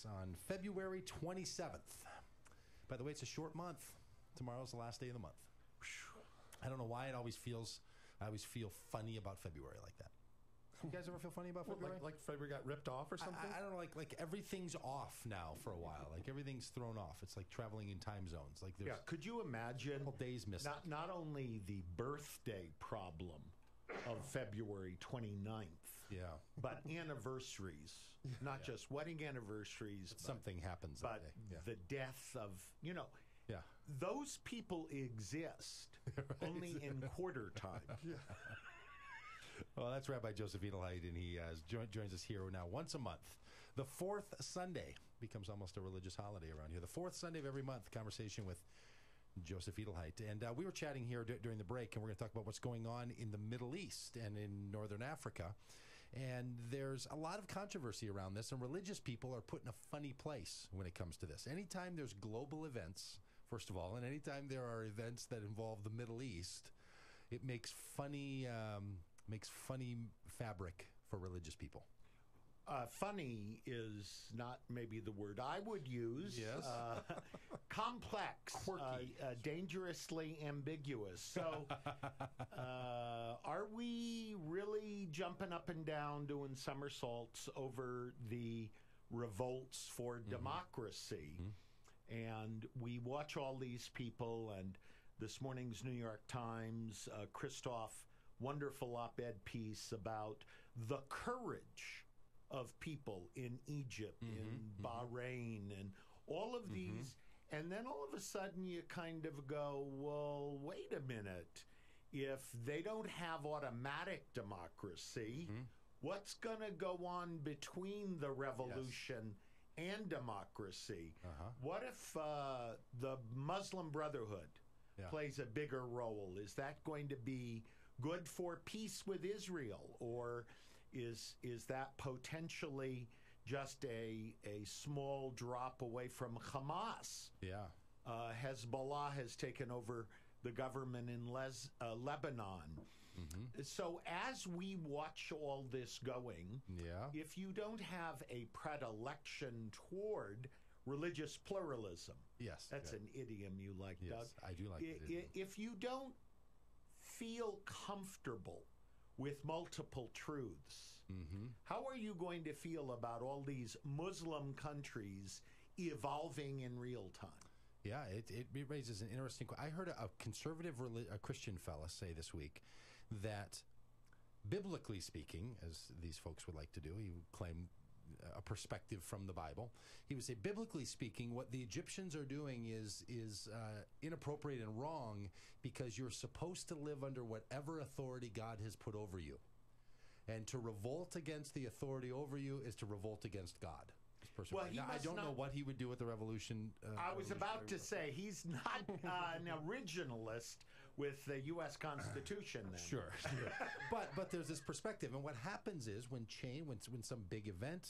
us on February 27th. By the way, it's a short month. Tomorrow's the last day of the month. I don't know why I always feel funny about February like that. You guys ever feel funny about February? Like February got ripped off or something? I don't know, like everything's off now for a while. Like everything's thrown off. It's like traveling in time zones. Like there's could you imagine a couple days missing? Not only the birthday problem of February 29th, but anniversaries, not just wedding anniversaries. But something happens that day. The death of, those people exist only in quarter time. Well, that's Rabbi Joseph Edelheit, and he joins us here now once a month. The fourth Sunday becomes almost a religious holiday around here. The fourth Sunday of every month, conversation with Joseph Edelheit. And we were chatting here during the break, and we're going to talk about what's going on in the Middle East and in Northern Africa. And there's a lot of controversy around this, and religious people are put in a funny place when it comes to this. Anytime there's global events, first of all, and anytime there are events that involve the Middle East, it makes funny fabric for religious people. Funny is not maybe the word I would use. Yes. Complex. Quirky. Dangerously ambiguous. So are we really jumping up and down doing somersaults over the revolts for democracy? And we watch all these people, and this morning's New York Times, Christoph, wonderful op-ed piece about the courage of people in Egypt, in Bahrain, and all of these. And then all of a sudden you kind of go, well, wait a minute. If they don't have automatic democracy, what's going to go on between the revolution and democracy? What if the Muslim Brotherhood plays a bigger role? Is that going to be good for peace with Israel, or is that potentially just a small drop away from Hamas? Hezbollah has taken over the government in Lebanon. So as we watch all this going, if you don't have a predilection toward religious pluralism, that's an idiom you like, Doug. I do like it. If you don't feel comfortable with multiple truths, how are you going to feel about all these Muslim countries evolving in real time? It raises an interesting question. I heard a conservative a Christian fella say this week that, biblically speaking, as these folks would like to do, he would claim a perspective from the Bible. He would say, biblically speaking, what the Egyptians are doing is inappropriate and wrong, because you're supposed to live under whatever authority God has put over you. And to revolt against the authority over you is to revolt against God. Well, I don't know what he would do with the revolution. I was about to say, he's not an originalist with the U.S. Constitution then. Sure. But there's this perspective, and what happens is when some big event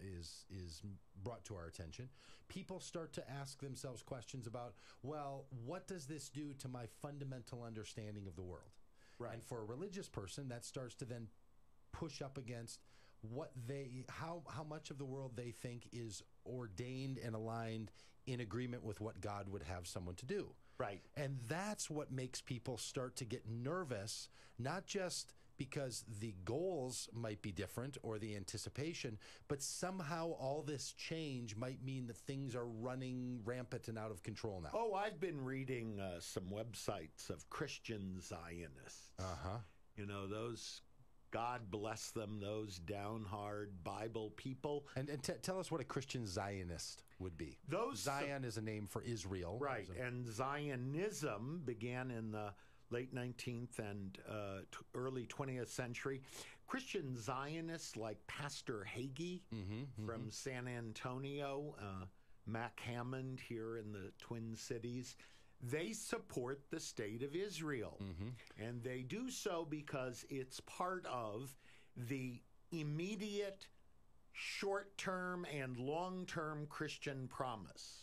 is brought to our attention, people start to ask themselves questions about, well, what does this do to my fundamental understanding of the world? Right. And for a religious person, that starts to then push up against how much of the world they think is ordained and aligned in agreement with what God would have someone to do. Right. And that's what makes people start to get nervous, not just because the goals might be different or the anticipation, but somehow all this change might mean that things are running rampant and out of control now. Oh, I've been reading some websites of Christian Zionists. Those, God bless them, those down-hard Bible people. And tell us what a Christian Zionist would be. Zion is a name for Israel. Right, and Zionism began in the late 19th and early 20th century. Christian Zionists like Pastor Hagee from San Antonio, Mac Hammond here in the Twin Cities, they support the state of Israel. And they do so because it's part of the immediate, short-term, and long-term Christian promise.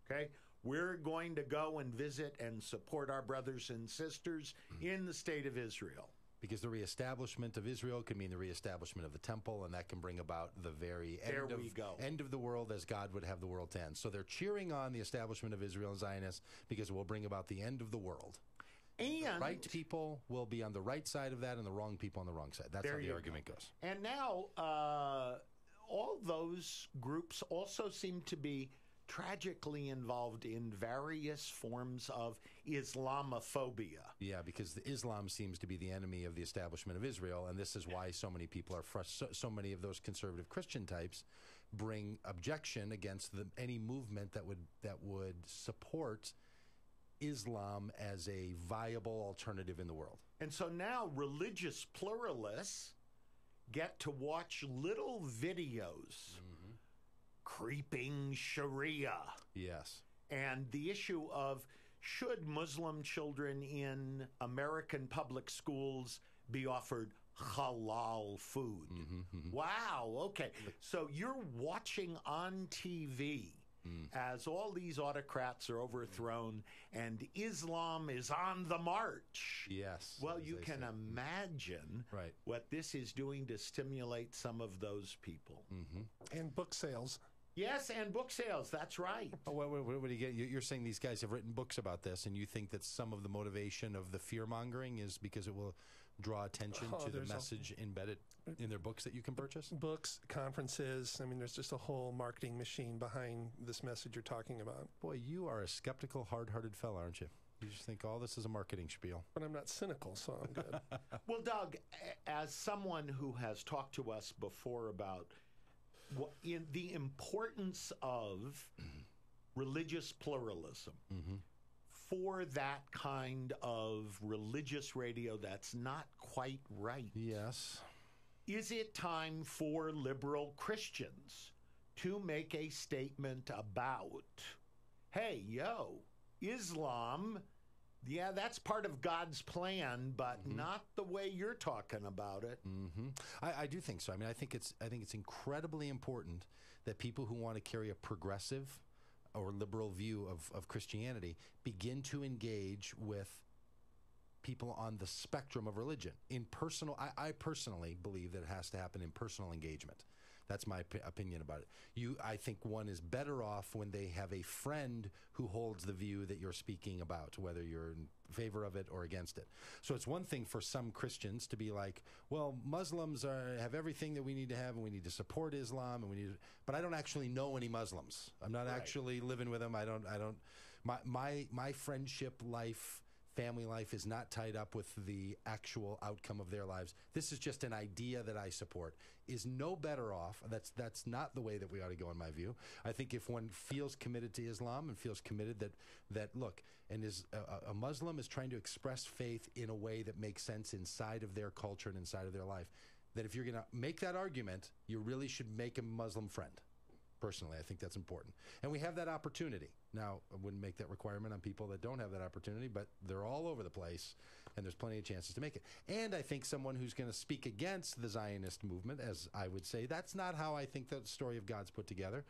Okay? We're going to go and visit and support our brothers and sisters in the state of Israel. Because the reestablishment of Israel could mean the reestablishment of the temple, and that can bring about the very end of the world as God would have the world to end. So they're cheering on the establishment of Israel and Zionists because it will bring about the end of the world. And the right people will be on the right side of that and the wrong people on the wrong side. That's how the argument goes. And now all those groups also seem to be tragically involved in various forms of Islamophobia. Yeah, because Islam seems to be the enemy of the establishment of Israel, and this is why so many people are so many of those conservative Christian types bring objection against any movement that would support Islam as a viable alternative in the world. And so now religious pluralists get to watch little videos creeping Sharia. Yes. And the issue of should Muslim children in American public schools be offered halal food? Wow, okay. So you're watching on TV as all these autocrats are overthrown and Islam is on the march. Yes. Well, you can imagine what this is doing to stimulate some of those people. And book sales. Yes, and book sales. That's right. Oh, what do you get? You're saying these guys have written books about this, and you think that some of the motivation of the fear-mongering is because it will draw attention to the message embedded in their books that you can purchase? Books, conferences. I mean, there's just a whole marketing machine behind this message you're talking about. Boy, you are a skeptical, hard-hearted fella, aren't you? You just think all this is a marketing spiel. But I'm not cynical, so I'm good. Well, Doug, as someone who has talked to us before about in the importance of religious pluralism for that kind of religious radio that's not quite right. Yes. Is it time for liberal Christians to make a statement about, hey, Islam, yeah, that's part of God's plan, but not the way you're talking about it. I do think so. I mean, I think it's incredibly important that people who want to carry a progressive or liberal view of Christianity begin to engage with people on the spectrum of religion. I personally believe that it has to happen in personal engagement. That's my opinion about it. I think one is better off when they have a friend who holds the view that you're speaking about, whether you're in favor of it or against it. So it's one thing for some Christians to be like, well, Muslims have everything that we need to have, and we need to support Islam, but I don't actually know any Muslims. I'm not actually living with them. My friendship life, family life is not tied up with the actual outcome of their lives. This is just an idea that I support. Is no better off. That's not the way that we ought to go, in my view. I think if one feels committed to Islam and feels committed that look, and is a Muslim is trying to express faith in a way that makes sense inside of their culture and inside of their life, that if you're going to make that argument, you really should make a Muslim friend. Personally, I think that's important. And we have that opportunity. Now, I wouldn't make that requirement on people that don't have that opportunity, but they're all over the place, and there's plenty of chances to make it. And I think someone who's going to speak against the Zionist movement, as I would say, that's not how I think the story of God's put together.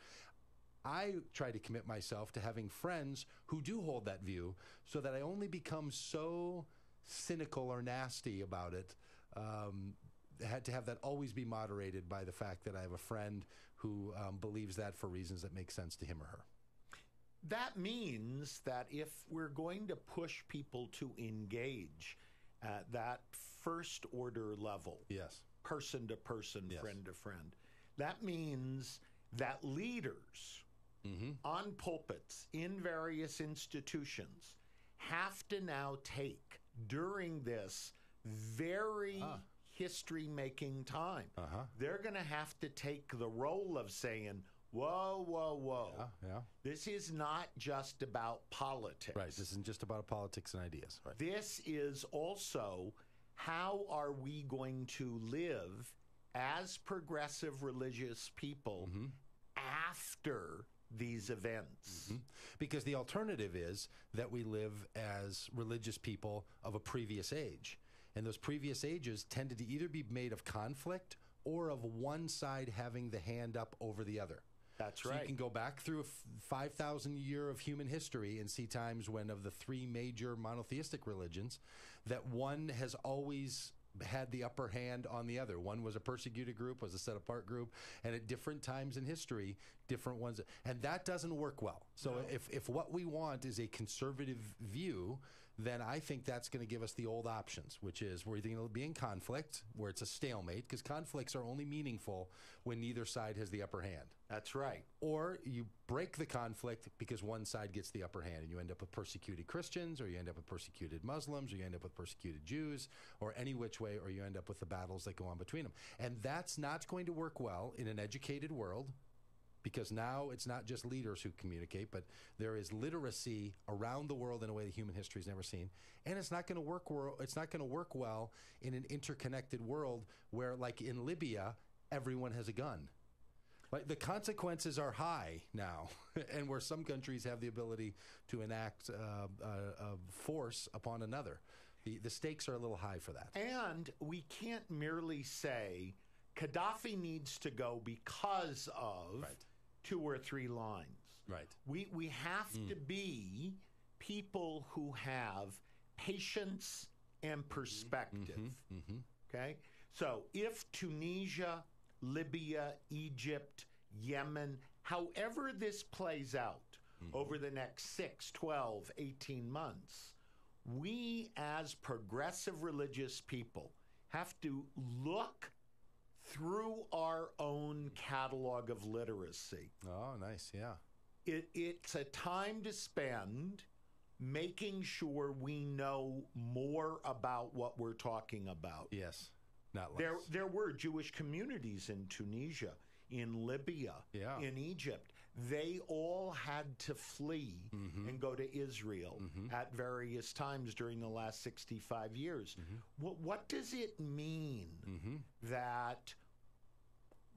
I try to commit myself to having friends who do hold that view so that I only become so cynical or nasty about it. Had to have that always be moderated by the fact that I have a friend who believes that for reasons that make sense to him or her. That means that if we're going to push people to engage at that first order level, person to person, friend to friend, that means that leaders on pulpits in various institutions have to now take, during this very history-making time, they're going to have to take the role of saying, whoa. This is not just about politics. Right. This isn't just about politics and ideas. Right. This is also how are we going to live as progressive religious people after these events. Because the alternative is that we live as religious people of a previous age. And those previous ages tended to either be made of conflict or of one side having the hand up over the other. That's right. So you can go back through a 5,000 year of human history and see times when of the three major monotheistic religions that one has always had the upper hand on the other. One was a persecuted group, was a set-apart group, and at different times in history, different ones. And that doesn't work well. So if what we want is a conservative view, then I think that's going to give us the old options, which is we're either going to be in conflict, where it's a stalemate, because conflicts are only meaningful when neither side has the upper hand. That's right. Or you break the conflict because one side gets the upper hand, and you end up with persecuted Christians, or you end up with persecuted Muslims, or you end up with persecuted Jews, or any which way, or you end up with the battles that go on between them. And that's not going to work well in an educated world, because now it's not just leaders who communicate, but there is literacy around the world in a way that human history has never seen. And it's not going to work. It's not going to work well in an interconnected world where, like in Libya, everyone has a gun. Like, the consequences are high now, and where some countries have the ability to enact force upon another. The stakes are a little high for that. And we can't merely say Gaddafi needs to go because of two or three lines. Right. We have to be people who have patience and perspective. Okay? So if Tunisia, Libya, Egypt, Yemen, however this plays out over the next 6, 12, 18 months, we as progressive religious people have to look through our own catalog of literacy. Oh, nice, yeah. It's a time to spend making sure we know more about what we're talking about. Yes, not less. There were Jewish communities in Tunisia, in Libya, in Egypt. They all had to flee and go to Israel at various times during the last 65 years. What does it mean that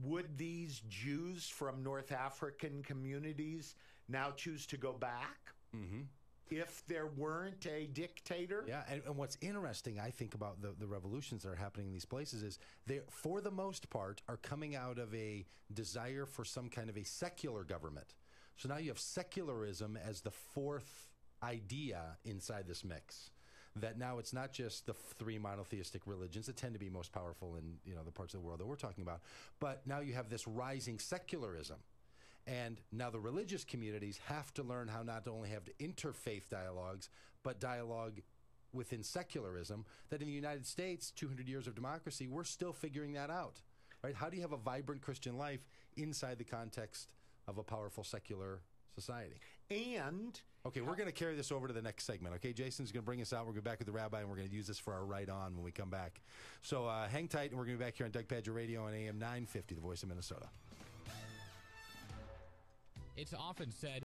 would these Jews from North African communities now choose to go back if there weren't a dictator? Yeah, and what's interesting, I think, about the revolutions that are happening in these places is they, for the most part, are coming out of a desire for some kind of a secular government. So now you have secularism as the fourth idea inside this mix. That now it's not just the three monotheistic religions that tend to be most powerful in the parts of the world that we're talking about, but now you have this rising secularism. And now the religious communities have to learn how not to only have interfaith dialogues, but dialogue within secularism, that in the United States, 200 years of democracy, we're still figuring that out. Right? How do you have a vibrant Christian life inside the context of a powerful secular society? And okay, we're going to carry this over to the next segment. Okay, Jason's going to bring us out. We're going to be back with the rabbi, and we're going to use this for our right on when we come back. So hang tight, and we're going to be back here on Doug Pagitt Radio on AM 950, the voice of Minnesota. It's often said